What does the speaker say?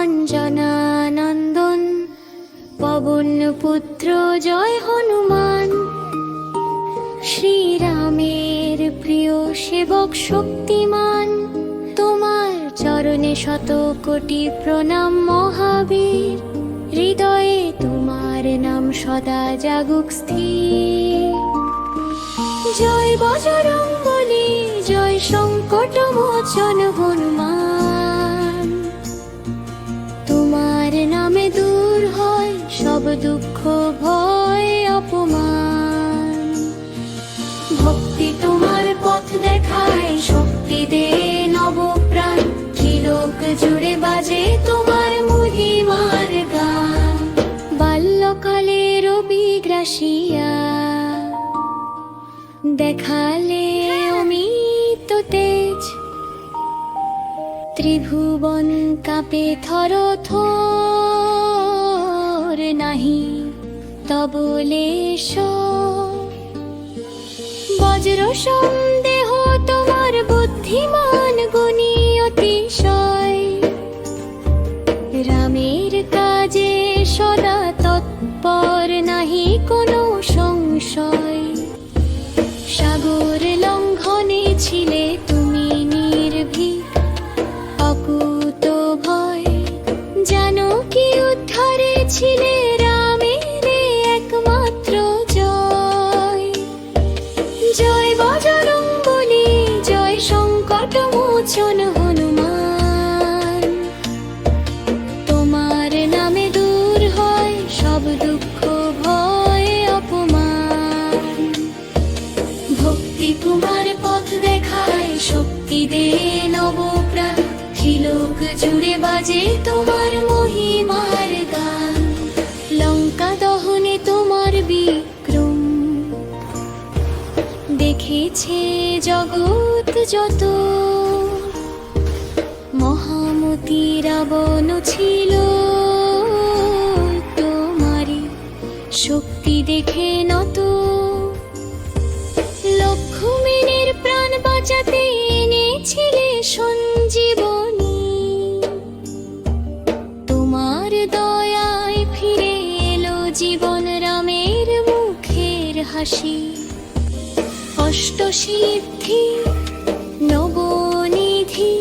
অঞ্জনানন্দন, পবন পুত্র জয় হনুমান। শ্রীরামের প্রিয় সেবক শক্তিমান, তোমার চরণে শত কোটি প্রণাম মহাবীর। হৃদয়ে তোমার নাম সদা জাগুক স্থির। জয় বজরঙ্গলী, জয় সংকট মোচন হনুমান। তোমার নামে দূর হয় সব দুঃখ ভয় অপমান। ভক্তি তোমার পথ দেখায়, শক্তি দে নব প্রাণ। ত্রিলোক জুড়ে বাজে তোমার মহিমার গান। বাল্যকালের অভিগ্রাসিয়া দেখালে অমিত তেজ। ত্রিভুবন কাঁপে থর থর, নাহি তব লেশ। বজ্র সন্দেহ তোমার বুদ্ধিমান গুণী অতিশয়। রামের কাজে সদা তৎপর, নাহি কোনো সংশয়। সাগর লঙ্ঘনে ছিলে তুমি নির্ভীক, অকুত ভয়। জানকী উদ্ধারে ছিলে রামের একমাত্র জয়। জয় বজরঙ্গলী, জয় সংকট মোচন হনুমান। তোমার নামে দূর হয় সব দুঃখ ভয় অপমান। ভক্তি তোমার পথ দেখায়, শক্তি দে নব প্রাণ। ত্রিলোক জুড়ে বাজে তোমার মহিমার গান। লঙ্কা দহনে তোমার বিক্রম, দেখেছে জগৎ যত। মহামতি রাবণ ছিল তোমারি শক্তি দেখে নত। লক্ষ্মণের প্রাণ বাঁচাতে এনেছিলে সঞ্জীবনী। তোমার দয়ায় ফিরে এলো জীবন, রামের মুখের হাসি। অষ্টসিদ্ধি নবনিধি